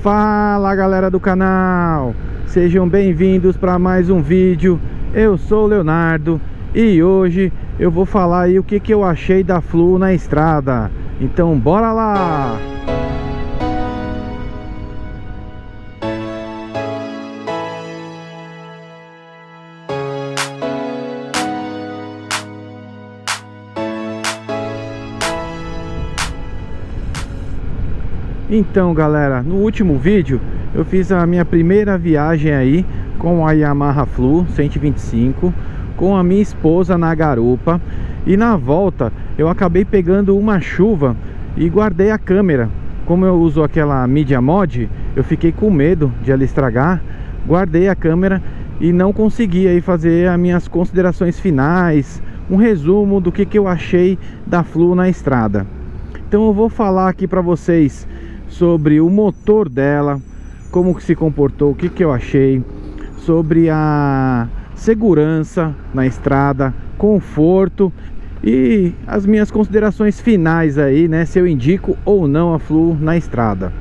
Fala galera do canal, sejam bem-vindos para mais um vídeo. Eu sou o Leonardo e hoje eu vou falar aí o que eu achei da Flu na estrada. Então bora lá! Então galera, no último vídeo eu fiz a minha primeira viagem aí com a Yamaha Flu 125 com a minha esposa na garupa, e na volta eu acabei pegando uma chuva e guardei a câmera. Como eu uso aquela Media Mod, eu fiquei com medo de ela estragar, guardei a câmera e não consegui aí fazer as minhas considerações finais, um resumo do que eu achei da Flu na estrada. Então eu vou falar aqui para vocês sobre o motor dela, como que se comportou, o que eu achei, sobre a segurança na estrada, conforto e as minhas considerações finais aí, né, se eu indico ou não a Flu na estrada.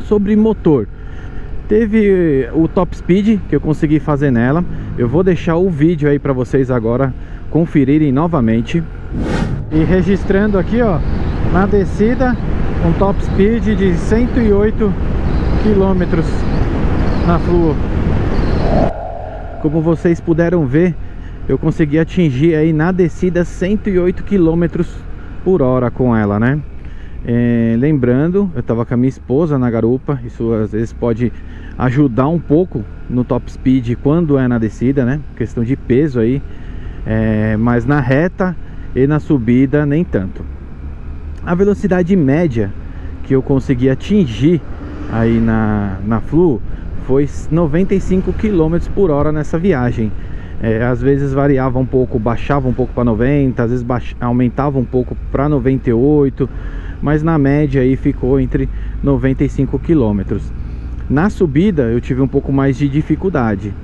Sobre motor, teve o top speed que eu consegui fazer nela. Eu vou deixar o vídeo aí para vocês agora conferirem novamente. E registrando aqui, ó, na descida, um top speed de 108 km na Flu. Como vocês puderam ver, eu consegui atingir aí na descida 108 km por hora com ela, né? Lembrando, eu tava com a minha esposa na garupa. Isso às vezes pode ajudar um pouco no top speed quando é na descida, né? Questão de peso aí, mas na reta e na subida nem tanto. A velocidade média que eu consegui atingir aí na Flu foi 95 km por hora nessa viagem. Às vezes variava um pouco, baixava um pouco para 90, às vezes aumentava um pouco para 98, mas na média aí ficou entre 95 km. Na subida eu tive um pouco mais de dificuldade,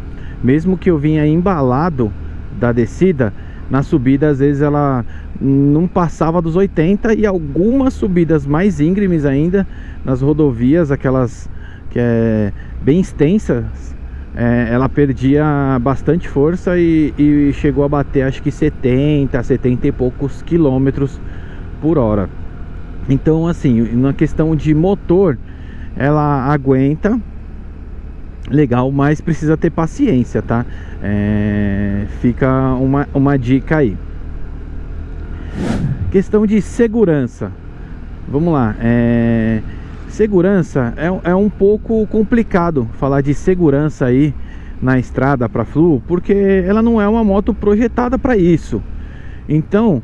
mesmo que eu vinha embalado da descida. Na subida, às vezes, ela não passava dos 80, e algumas subidas mais íngremes ainda, nas rodovias, aquelas que é bem extensas, ela perdia bastante força e chegou a bater, acho que 70 e poucos quilômetros por hora. Então, assim, na questão de motor, ela aguenta legal, mas precisa ter paciência, tá? Fica uma dica aí. Questão de segurança, vamos lá. Segurança é um pouco complicado falar de segurança aí na estrada para Flu, porque ela não é uma moto projetada para isso. Então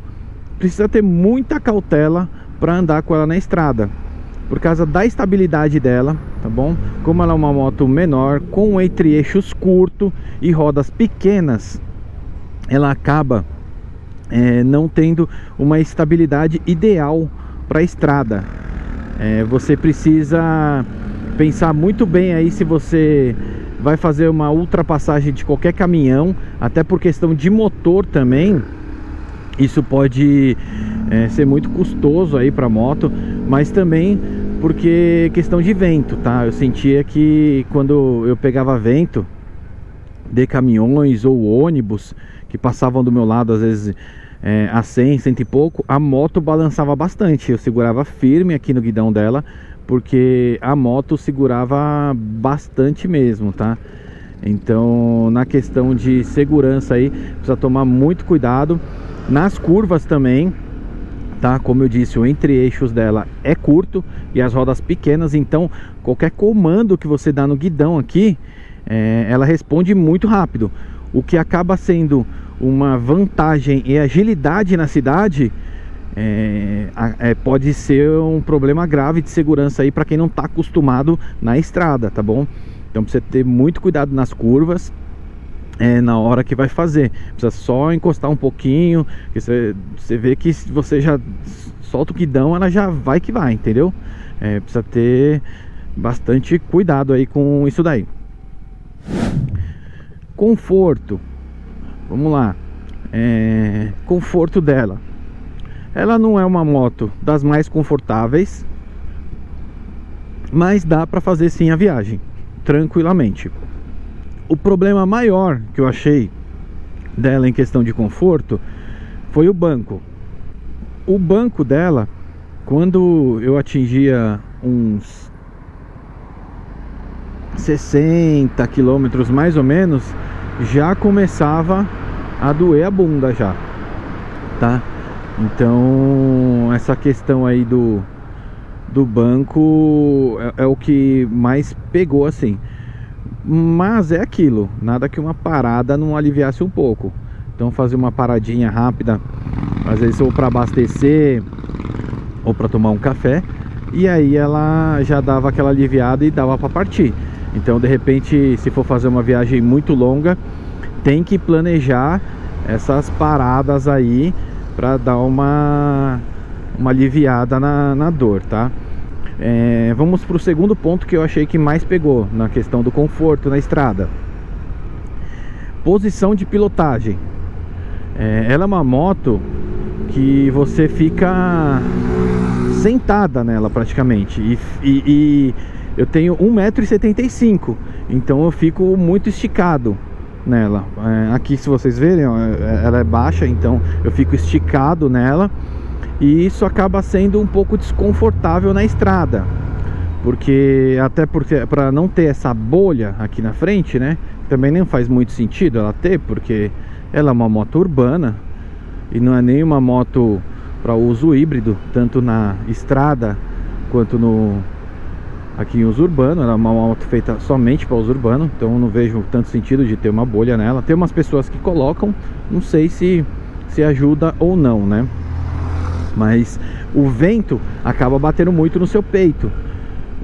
precisa ter muita cautela para andar com ela na estrada, por causa da estabilidade dela, tá bom? Como ela é uma moto menor, com entre-eixos curto e rodas pequenas, ela acaba não tendo uma estabilidade ideal para a estrada. Você precisa pensar muito bem aí se você vai fazer uma ultrapassagem de qualquer caminhão, até por questão de motor também. Isso pode ser muito custoso aí para a moto, mas também porque questão de vento, tá? Eu sentia que quando eu pegava vento de caminhões ou ônibus que passavam do meu lado, às vezes a 100 e pouco, a moto balançava bastante. Eu segurava firme aqui no guidão dela, porque a moto segurava bastante mesmo, tá? Então, na questão de segurança aí, precisa tomar muito cuidado. Nas curvas também, tá? Como eu disse, o entre-eixos dela é curto e as rodas pequenas, então qualquer comando que você dá no guidão aqui, ela responde muito rápido, o que acaba sendo uma vantagem e agilidade na cidade. Pode ser um problema grave de segurança aí para quem não está acostumado na estrada, tá bom? Então precisa ter muito cuidado nas curvas. Na hora que vai fazer, precisa só encostar um pouquinho, que você vê que se você já solta o guidão, ela já vai que vai, entendeu? Precisa ter bastante cuidado aí com isso daí. Conforto, vamos lá. Conforto dela, ela não é uma moto das mais confortáveis, mas dá para fazer sim a viagem tranquilamente. O problema maior que eu achei dela em questão de conforto foi o banco. O banco dela, quando eu atingia uns 60 quilômetros mais ou menos, já começava a doer a bunda já, tá? Então essa questão aí do banco é o que mais pegou assim. Mas é aquilo, nada que uma parada não aliviasse um pouco. Então fazer uma paradinha rápida, às vezes ou para abastecer ou para tomar um café, e aí ela já dava aquela aliviada e dava para partir. Então de repente, se for fazer uma viagem muito longa, tem que planejar essas paradas aí para dar uma aliviada na dor, tá? Vamos para o segundo ponto que eu achei que mais pegou na questão do conforto na estrada. Posição de pilotagem. Ela é uma moto que você fica sentada nela praticamente, e eu tenho 1,75 m, então eu fico muito esticado nela. Aqui, se vocês verem, ó, ela é baixa, então eu fico esticado nela, e isso acaba sendo um pouco desconfortável na estrada, porque para não ter essa bolha aqui na frente, né, também não faz muito sentido ela ter, porque ela é uma moto urbana e não é nem uma moto para uso híbrido, tanto na estrada quanto aqui em uso urbano. Ela é uma moto feita somente para uso urbano, então eu não vejo tanto sentido de ter uma bolha nela. Tem umas pessoas que colocam, não sei se ajuda ou não, né? Mas o vento acaba batendo muito no seu peito,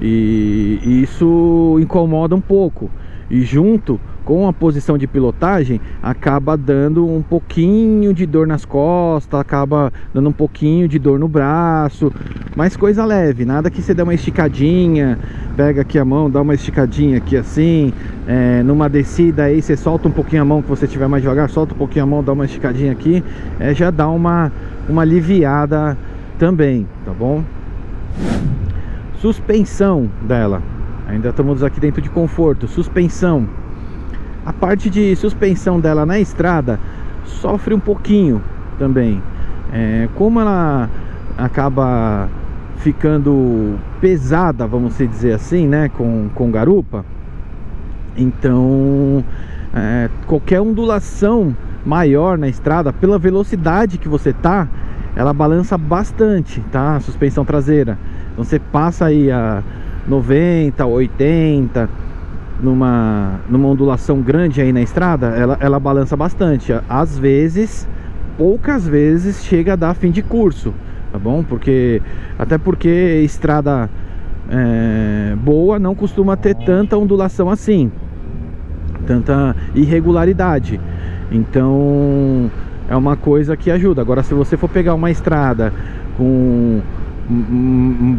e isso incomoda um pouco, e junto com a posição de pilotagem acaba dando um pouquinho de dor nas costas, acaba dando um pouquinho de dor no braço, mas coisa leve, nada que você dê uma esticadinha, pega aqui a mão, dá uma esticadinha aqui assim, numa descida aí você solta um pouquinho a mão, que você estiver mais devagar, solta um pouquinho a mão, dá uma esticadinha aqui, já dá uma aliviada também, tá bom? Suspensão dela, ainda estamos aqui dentro de conforto. Suspensão, a parte de suspensão dela na estrada sofre um pouquinho também, como ela acaba ficando pesada, vamos dizer assim, né, com garupa. Então qualquer ondulação maior na estrada, pela velocidade que você tá, ela balança bastante, tá? A suspensão traseira, então você passa aí a 90, 80 numa ondulação grande aí na estrada, ela balança bastante. Às vezes, poucas vezes chega a dar fim de curso, tá bom? Até porque estrada boa não costuma ter tanta ondulação assim, tanta irregularidade. Então é uma coisa que ajuda. Agora, se você for pegar uma estrada com,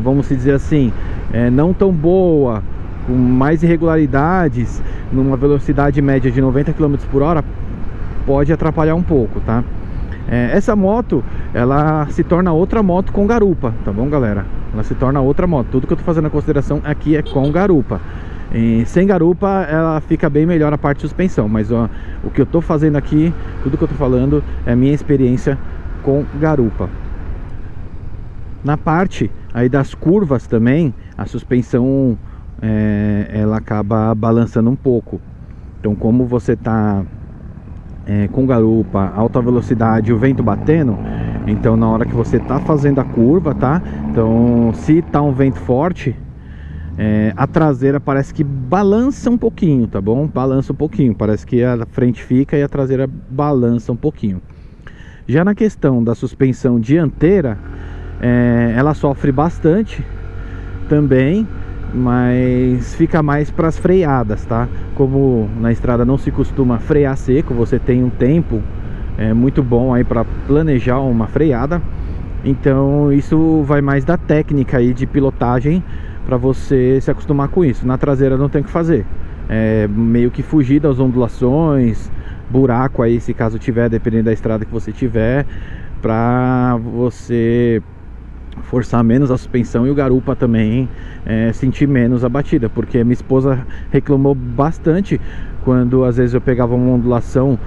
vamos dizer assim, não tão boa, com mais irregularidades, numa velocidade média de 90 km por hora, pode atrapalhar um pouco, tá? Essa moto, ela se torna outra moto com garupa, tá bom, galera? Ela se torna outra moto. Tudo que eu tô fazendo a consideração aqui é com garupa. Sem garupa ela fica bem melhor a parte de suspensão, mas ó, o que eu tô fazendo aqui, tudo que eu tô falando é a minha experiência com garupa. Na parte aí das curvas também, a suspensão ela acaba balançando um pouco. Então, como você tá com garupa, alta velocidade, o vento batendo, então na hora que você tá fazendo a curva, tá? Então, se tá um vento forte, a traseira parece que balança um pouquinho, tá bom? Balança um pouquinho, parece que a frente fica e a traseira balança um pouquinho. Já na questão da suspensão dianteira, ela sofre bastante também, mas fica mais para as freadas, tá? Como na estrada não se costuma frear seco, você tem um tempo muito bom aí para planejar uma freada. Então isso vai mais da técnica aí de pilotagem, para você se acostumar com isso. Na traseira não tem o que fazer, meio que fugir das ondulações, buraco aí, se caso tiver, dependendo da estrada que você tiver, para você forçar menos a suspensão e o garupa também sentir menos a batida, porque minha esposa reclamou bastante quando às vezes eu pegava uma ondulação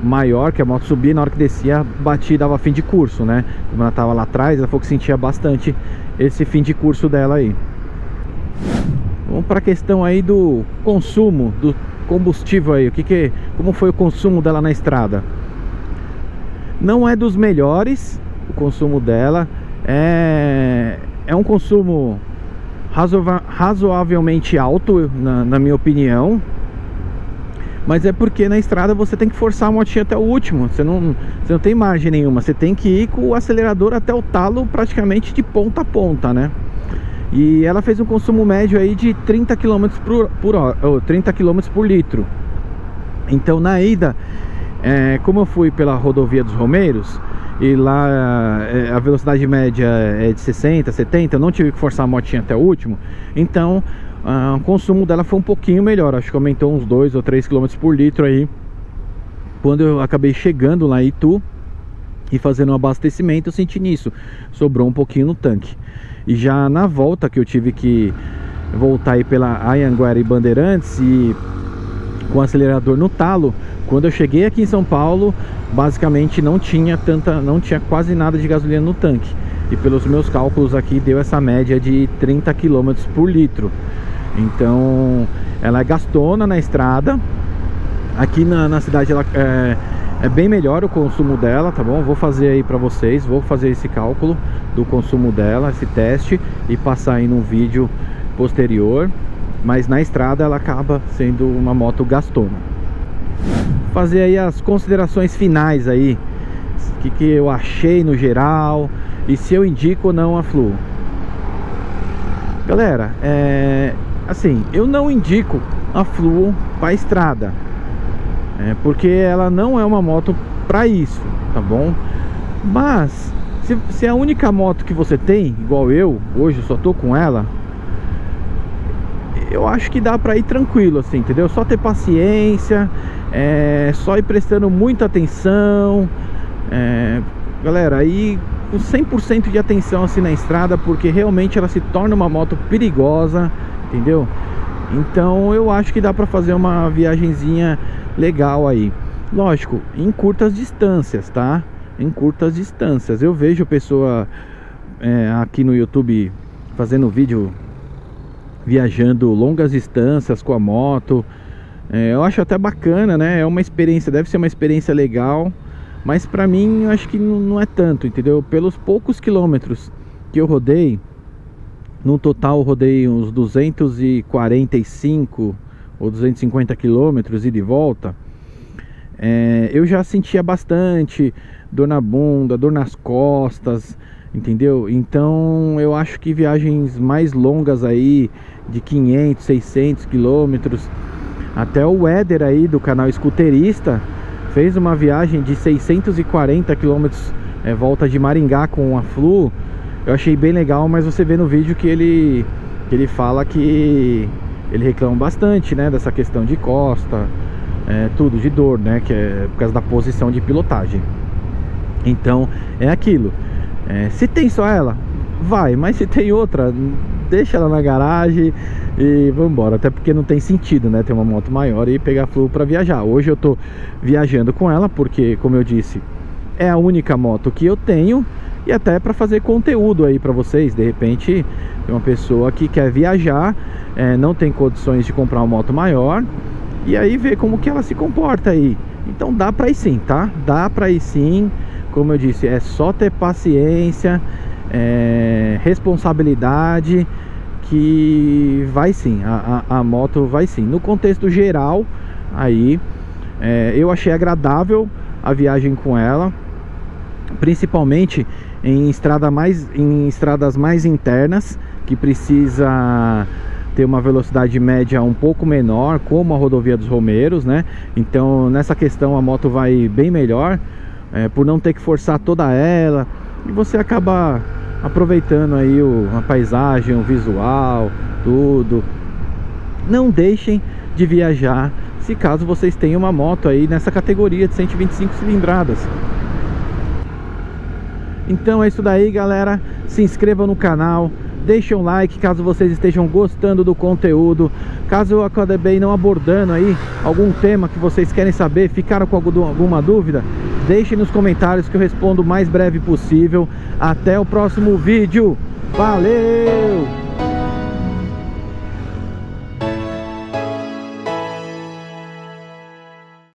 maior, que a moto subia, na hora que descia, batia e dava fim de curso, né? Como ela tava lá atrás, ela falou que sentia bastante esse fim de curso dela aí. Vamos para a questão aí do consumo do combustível aí, como foi o consumo dela na estrada? Não é dos melhores o consumo dela, é um consumo razoavelmente alto, na minha opinião. Mas é porque na estrada você tem que forçar a motinha até o último. Você não tem margem nenhuma. Você tem que ir com o acelerador até o talo, praticamente de ponta a ponta, né? E ela fez um consumo médio aí de 30 km por hora, ou 30 km por litro. Então na ida, como eu fui pela rodovia dos Romeiros, e lá a velocidade média é de 60, 70, eu não tive que forçar a motinha até o último. Então o consumo dela foi um pouquinho melhor, acho que aumentou uns 2 ou 3 km por litro aí. Quando eu acabei chegando lá em Itu e fazendo um abastecimento, eu senti nisso, sobrou um pouquinho no tanque. E já na volta, que eu tive que voltar aí pela Anhanguera e Bandeirantes e com o acelerador no talo, quando eu cheguei aqui em São Paulo, basicamente não tinha quase nada de gasolina no tanque. E pelos meus cálculos aqui deu essa média de 30 km por litro. Então ela é gastona na estrada. Aqui na cidade ela é bem melhor o consumo dela, tá bom? Vou fazer aí pra vocês, vou fazer esse cálculo do consumo dela, esse teste, e passar aí num vídeo posterior. Mas na estrada ela acaba sendo uma moto gastona. Fazer aí as considerações finais aí, o que eu achei no geral e se eu indico ou não a Fluo. Galera, assim, eu não indico a Fluo para estrada, porque ela não é uma moto para isso, tá bom? Mas se é a única moto que você tem, igual eu, hoje eu só tô com ela, eu acho que dá pra ir tranquilo, assim, entendeu? Só ter paciência, só ir prestando muita atenção, galera, aí com 100% de atenção assim na estrada, porque realmente ela se torna uma moto perigosa, entendeu? Então eu acho que dá pra fazer uma viagenzinha legal aí. Lógico, em curtas distâncias, tá? Em curtas distâncias. Eu vejo pessoa aqui no YouTube fazendo vídeo viajando longas distâncias com a moto. Eu acho até bacana, né? É uma experiência, deve ser uma experiência legal, mas pra mim eu acho que não é tanto, entendeu? Pelos poucos quilômetros que eu rodei, no total eu rodei uns 245 ou 250 quilômetros ida e volta, eu já sentia bastante dor na bunda, dor nas costas, entendeu? Então eu acho que viagens mais longas aí, de 500, 600 quilômetros, até o Éder aí do canal Escuterista fez uma viagem de 640 quilômetros, volta de Maringá com a Fluo. Eu achei bem legal, mas você vê no vídeo que ele fala que ele reclama bastante, né, dessa questão de costa, tudo, de dor, né, que é por causa da posição de pilotagem. Então é aquilo, se tem só ela, vai, mas se tem outra, deixa ela na garagem e vambora. Até porque não tem sentido, né, ter uma moto maior e pegar a Fluo para viajar. Hoje eu tô viajando com ela porque, como eu disse, é a única moto que eu tenho, e até para fazer conteúdo aí para vocês. De repente tem uma pessoa que quer viajar, não tem condições de comprar uma moto maior, e aí ver como que ela se comporta aí. Então dá para ir sim, tá? Dá para ir sim. Como eu disse, é só ter paciência, responsabilidade, que vai sim, a moto vai sim. No contexto geral aí, eu achei agradável a viagem com ela, principalmente em estradas mais internas, que precisa ter uma velocidade média um pouco menor, como a rodovia dos Romeiros, né? Então nessa questão a moto vai bem melhor, por não ter que forçar toda ela, e você acaba aproveitando aí a paisagem, o visual, tudo. Não deixem de viajar se caso vocês tenham uma moto aí nessa categoria de 125 cilindradas. Então é isso daí, galera. Se inscrevam no canal, deixem um like caso vocês estejam gostando do conteúdo. Caso eu acabei não abordando aí algum tema que vocês querem saber, ficaram com alguma dúvida, deixem nos comentários que eu respondo o mais breve possível. Até o próximo vídeo. Valeu!